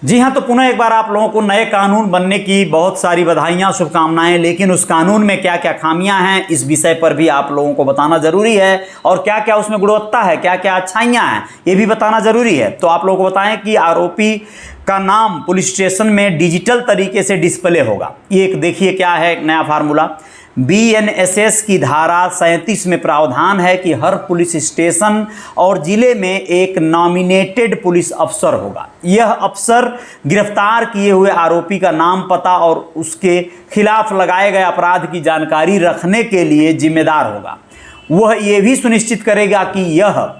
जी हाँ, तो पुनः एक बार आप लोगों को नए कानून बनने की बहुत सारी बधाइयाँ, शुभकामनाएं। लेकिन उस कानून में क्या क्या खामियां हैं, इस विषय पर भी आप लोगों को बताना जरूरी है। और क्या क्या उसमें गुणवत्ता है, क्या क्या अच्छाइयाँ हैं, ये भी बताना जरूरी है। तो आप लोगों को बताएं कि आरोपी का नाम पुलिस स्टेशन में डिजिटल तरीके से डिस्प्ले होगा। ये एक देखिए क्या है नया फार्मूला। BNSS की धारा 37 में प्रावधान है कि हर पुलिस स्टेशन और जिले में एक नॉमिनेटेड पुलिस अफसर होगा। यह अफसर गिरफ्तार किए हुए आरोपी का नाम, पता और उसके खिलाफ लगाए गए अपराध की जानकारी रखने के लिए जिम्मेदार होगा। वह यह भी सुनिश्चित करेगा कि यह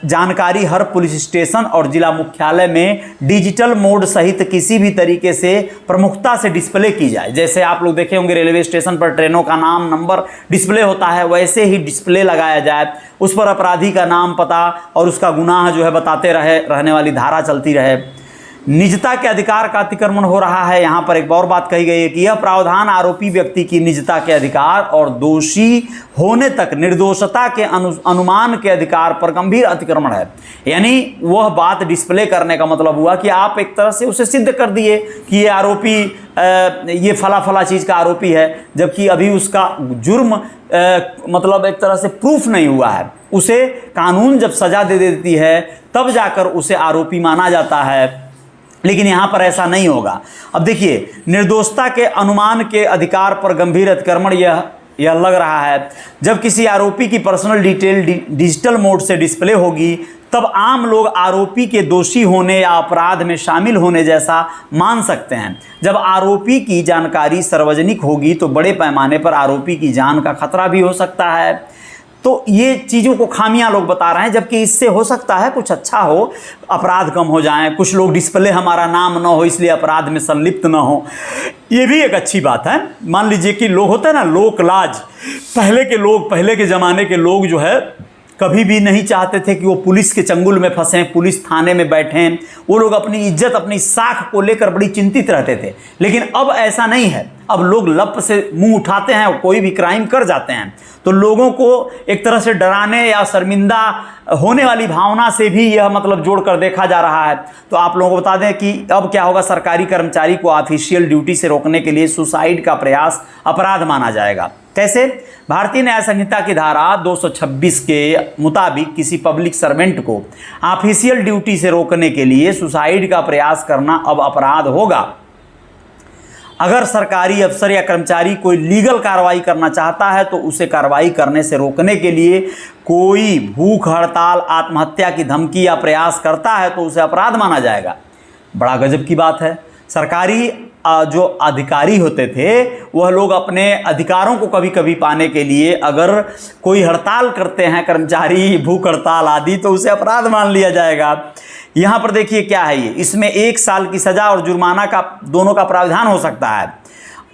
जानकारी हर पुलिस स्टेशन और जिला मुख्यालय में डिजिटल मोड सहित किसी भी तरीके से प्रमुखता से डिस्प्ले की जाए। जैसे आप लोग देखे होंगे रेलवे स्टेशन पर ट्रेनों का नाम, नंबर डिस्प्ले होता है, वैसे ही डिस्प्ले लगाया जाए। उस पर अपराधी का नाम, पता और उसका गुनाह जो है बताते रहने वाली धारा चलती रहे। निजता के अधिकार का अतिक्रमण हो रहा है। यहाँ पर एक और बात कही गई है कि यह प्रावधान आरोपी व्यक्ति की निजता के अधिकार और दोषी होने तक निर्दोषता के अनुमान के अधिकार पर गंभीर अतिक्रमण है। यानी वह बात डिस्प्ले करने का मतलब हुआ कि आप एक तरह से उसे सिद्ध कर दिए कि ये आरोपी ये फला चीज़ का आरोपी है, जबकि अभी उसका जुर्म मतलब एक तरह से प्रूफ नहीं हुआ है। उसे कानून जब सजा दे देती है तब जाकर उसे आरोपी माना जाता है। लेकिन यहाँ पर ऐसा नहीं होगा। अब देखिए, निर्दोषता के अनुमान के अधिकार पर गंभीर अतिक्रमण यह लग रहा है। जब किसी आरोपी की पर्सनल डिटेल डिजिटल मोड से डिस्प्ले होगी तब आम लोग आरोपी के दोषी होने या अपराध में शामिल होने जैसा मान सकते हैं। जब आरोपी की जानकारी सार्वजनिक होगी तो बड़े पैमाने पर आरोपी की जान का खतरा भी हो सकता है। तो ये चीज़ों को खामियां लोग बता रहे हैं, जबकि इससे हो सकता है कुछ अच्छा हो, अपराध कम हो जाएं, कुछ लोग डिस्प्ले हमारा नाम ना हो इसलिए अपराध में संलिप्त ना हो। ये भी एक अच्छी बात है। मान लीजिए कि लोग होते हैं ना लोक लाज, पहले के ज़माने के लोग जो है कभी भी नहीं चाहते थे कि वो पुलिस के चंगुल में फंसें, पुलिस थाने में बैठें। वो लोग अपनी इज्जत, अपनी साख को लेकर बड़ी चिंतित रहते थे। लेकिन अब ऐसा नहीं है। अब लोग लप से मुंह उठाते हैं और कोई भी क्राइम कर जाते हैं। तो लोगों को एक तरह से डराने या शर्मिंदा होने वाली भावना से भी यह मतलब जोड़कर देखा जा रहा है। तो आप लोगों को बता दें कि अब क्या होगा, सरकारी कर्मचारी को ऑफिशियल ड्यूटी से रोकने के लिए सुसाइड का प्रयास अपराध माना जाएगा। कैसे? भारतीय न्याय संहिता की धारा 226 के मुताबिक किसी पब्लिक सर्वेंट को ऑफिशियल ड्यूटी से रोकने के लिए सुसाइड का प्रयास करना अब अपराध होगा। अगर सरकारी अफसर या कर्मचारी कोई लीगल कार्रवाई करना चाहता है तो उसे कार्रवाई करने से रोकने के लिए कोई भूख हड़ताल, आत्महत्या की धमकी या प्रयास करता है तो उसे अपराध माना जाएगा। बड़ा गजब की बात है। सरकारी जो अधिकारी होते थे वह लोग अपने अधिकारों को कभी कभी पाने के लिए अगर कोई हड़ताल करते हैं, कर्मचारी भूख हड़ताल आदि, तो उसे अपराध मान लिया जाएगा। यहाँ पर देखिए क्या है ये, इसमें 1 साल की सज़ा और जुर्माना का दोनों का प्रावधान हो सकता है।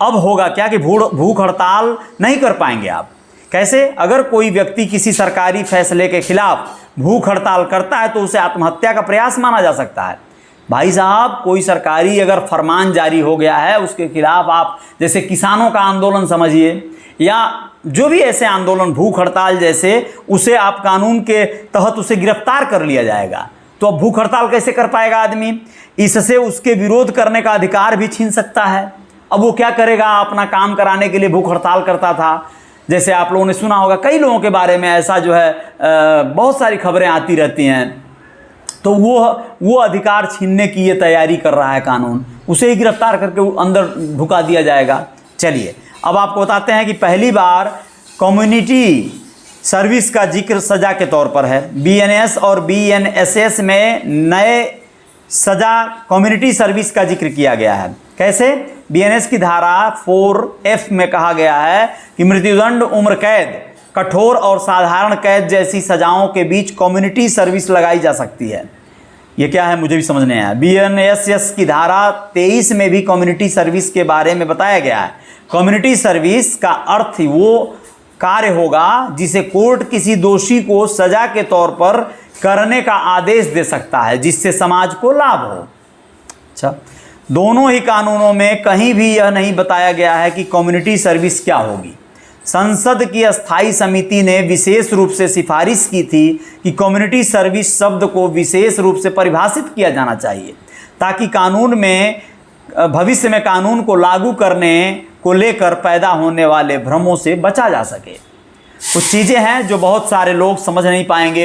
अब होगा क्या कि भूख हड़ताल नहीं कर पाएंगे आप। कैसे? अगर कोई व्यक्ति किसी सरकारी फैसले के खिलाफ भूख हड़ताल करता है तो उसे आत्महत्या का प्रयास माना जा सकता है। भाई साहब, कोई सरकारी अगर फरमान जारी हो गया है उसके खिलाफ आप, जैसे किसानों का आंदोलन समझिए या जो भी ऐसे आंदोलन, भूख हड़ताल जैसे, उसे आप कानून के तहत उसे गिरफ्तार कर लिया जाएगा। तो अब भूख हड़ताल कैसे कर पाएगा आदमी? इससे उसके विरोध करने का अधिकार भी छीन सकता है। अब वो क्या करेगा? अपना काम कराने के लिए भूख हड़ताल करता था। जैसे आप लोगों ने सुना होगा, कई लोगों के बारे में ऐसा जो है बहुत सारी खबरें आती रहती हैं। तो वो अधिकार छीनने की ये तैयारी कर रहा है कानून, उसे ही गिरफ्तार करके अंदर ढुका दिया जाएगा। चलिए अब आपको बताते हैं कि पहली बार कम्युनिटी सर्विस का जिक्र सजा के तौर पर है। BNS और BNSS में नए सजा कम्युनिटी सर्विस का जिक्र किया गया है। कैसे? BNS की धारा 4F में कहा गया है कि मृत्युदंड, उम्र कैद, कठोर और साधारण कैद जैसी सजाओं के बीच कम्युनिटी सर्विस लगाई जा सकती है। ये क्या है मुझे भी समझ नहीं आया। BNSS की धारा 23 में भी कम्युनिटी सर्विस के बारे में बताया गया है। कम्युनिटी सर्विस का अर्थ वो कार्य होगा जिसे कोर्ट किसी दोषी को सजा के तौर पर करने का आदेश दे सकता है, जिससे समाज को लाभ हो। अच्छा, दोनों ही कानूनों में कहीं भी यह नहीं बताया गया है कि कम्युनिटी सर्विस क्या होगी। संसद की अस्थायी समिति ने विशेष रूप से सिफारिश की थी कि कम्युनिटी सर्विस शब्द को विशेष रूप से परिभाषित किया जाना चाहिए ताकि कानून में भविष्य में कानून को लागू करने को लेकर पैदा होने वाले भ्रमों से बचा जा सके। कुछ चीज़ें हैं जो बहुत सारे लोग समझ नहीं पाएंगे,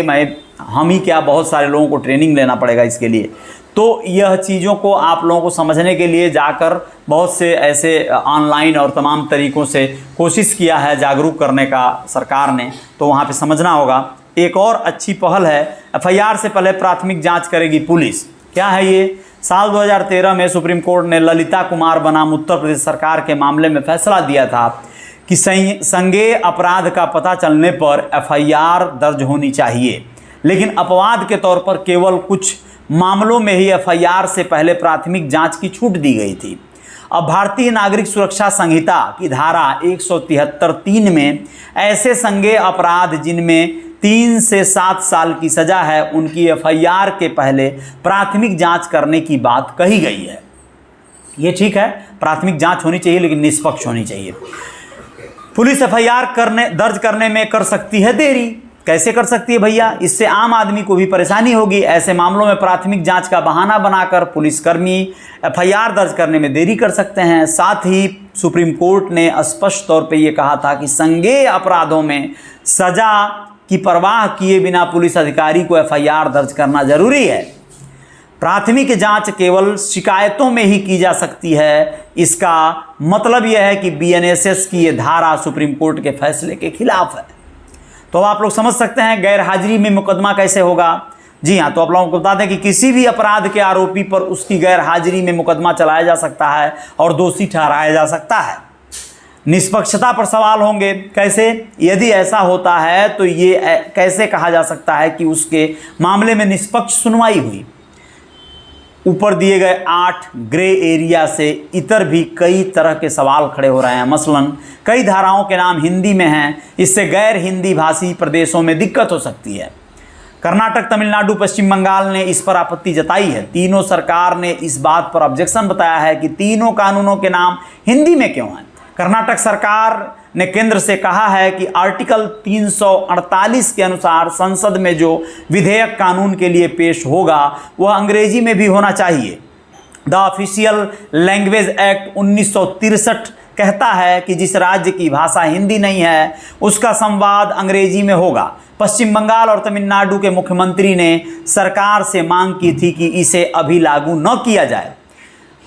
हम ही क्या, बहुत सारे लोगों को ट्रेनिंग लेना पड़ेगा इसके लिए। तो यह चीज़ों को आप लोगों को समझने के लिए जाकर बहुत से ऐसे ऑनलाइन और तमाम तरीक़ों से कोशिश किया है जागरूक करने का सरकार ने, तो वहाँ पे समझना होगा। एक और अच्छी पहल है, एफआईआर से पहले प्राथमिक जांच करेगी पुलिस। क्या है ये? साल 2013 में सुप्रीम कोर्ट ने ललिता कुमार बनाम उत्तर प्रदेश सरकार के मामले में फैसला दिया था कि संज्ञेय अपराध का पता चलने पर एफआईआर दर्ज होनी चाहिए, लेकिन अपवाद के तौर पर केवल कुछ मामलों में ही एफआईआर से पहले प्राथमिक जांच की छूट दी गई थी। अब भारतीय नागरिक सुरक्षा संहिता की धारा 173(3) में ऐसे संज्ञेय अपराध जिनमें 3 से 7 साल की सजा है, उनकी एफआईआर के पहले प्राथमिक जांच करने की बात कही गई है। ये ठीक है, प्राथमिक जांच होनी चाहिए लेकिन निष्पक्ष होनी चाहिए। पुलिस एफआईआर दर्ज करने में कर सकती है देरी। कैसे कर सकती है भैया? इससे आम आदमी को भी परेशानी होगी। ऐसे मामलों में प्राथमिक जांच का बहाना बनाकर पुलिसकर्मी एफआईआर दर्ज करने में देरी कर सकते हैं। साथ ही सुप्रीम कोर्ट ने स्पष्ट तौर पे ये कहा था कि संज्ञेय अपराधों में सजा की परवाह किए बिना पुलिस अधिकारी को एफआईआर दर्ज करना जरूरी है। प्राथमिक जांच केवल शिकायतों में ही की जा सकती है। इसका मतलब यह है कि बीएनएसएस की यह धारा सुप्रीम कोर्ट के फैसले के खिलाफ है। तो आप लोग समझ सकते हैं गैर हाजिरी में मुकदमा कैसे होगा। जी हाँ, तो आप लोगों को बता दें कि किसी भी अपराध के आरोपी पर उसकी गैर हाजिरी में मुकदमा चलाया जा सकता है और दोषी ठहराया जा सकता है। निष्पक्षता पर सवाल होंगे। कैसे? यदि ऐसा होता है तो ये कैसे कहा जा सकता है कि उसके मामले में निष्पक्ष सुनवाई हुई? ऊपर दिए गए 8 ग्रे एरिया से इतर भी कई तरह के सवाल खड़े हो रहे हैं। मसलन कई धाराओं के नाम हिंदी में हैं, इससे गैर हिंदी भाषी प्रदेशों में दिक्कत हो सकती है। कर्नाटक, तमिलनाडु, पश्चिम बंगाल ने इस पर आपत्ति जताई है। तीनों सरकार ने इस बात पर ऑब्जेक्शन बताया है कि तीनों कानूनों के नाम हिंदी में क्यों हैं। कर्नाटक सरकार ने केंद्र से कहा है कि आर्टिकल 348 के अनुसार संसद में जो विधेयक कानून के लिए पेश होगा वह अंग्रेजी में भी होना चाहिए। द ऑफिशियल लैंग्वेज एक्ट 1963 कहता है कि जिस राज्य की भाषा हिंदी नहीं है उसका संवाद अंग्रेजी में होगा। पश्चिम बंगाल और तमिलनाडु के मुख्यमंत्री ने सरकार से मांग की थी कि इसे अभी लागू न किया जाए।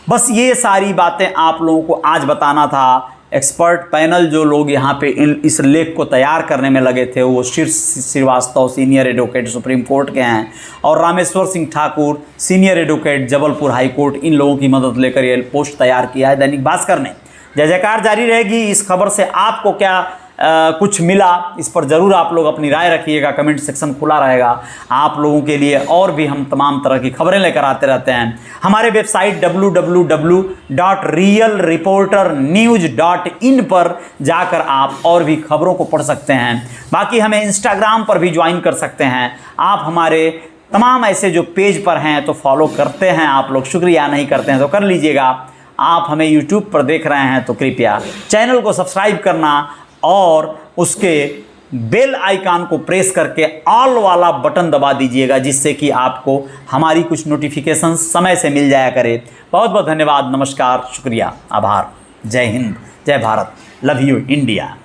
बस ये सारी बातें आप लोगों को आज बताना था। एक्सपर्ट पैनल जो लोग यहाँ पे इस लेख को तैयार करने में लगे थे वो Shirsh Srivastava senior advocate supreme court के हैं और Rameshwar Singh Thakur senior advocate Jabalpur high court, इन लोगों की मदद लेकर ये पोस्ट तैयार किया है दैनिक भास्कर ने। जय जयकार जारी रहेगी। इस खबर से आपको क्या कुछ मिला, इस पर ज़रूर आप लोग अपनी राय रखिएगा। कमेंट सेक्शन खुला रहेगा आप लोगों के लिए, और भी हम तमाम तरह की खबरें लेकर आते रहते हैं। हमारे वेबसाइट www.realreporternews.in पर जाकर आप और भी खबरों को पढ़ सकते हैं। बाकी हमें इंस्टाग्राम पर भी ज्वाइन कर सकते हैं। आप हमारे तमाम ऐसे जो पेज पर हैं तो फॉलो करते हैं आप लोग, शुक्रिया नहीं करते हैं तो कर लीजिएगा। आप हमें यूट्यूब पर देख रहे हैं तो कृपया चैनल को सब्सक्राइब करना और उसके बेल आइकन को प्रेस करके ऑल वाला बटन दबा दीजिएगा, जिससे कि आपको हमारी कुछ नोटिफिकेशन समय से मिल जाया करे। बहुत बहुत धन्यवाद, नमस्कार, शुक्रिया, आभार। जय हिंद, जय भारत, लव यू इंडिया।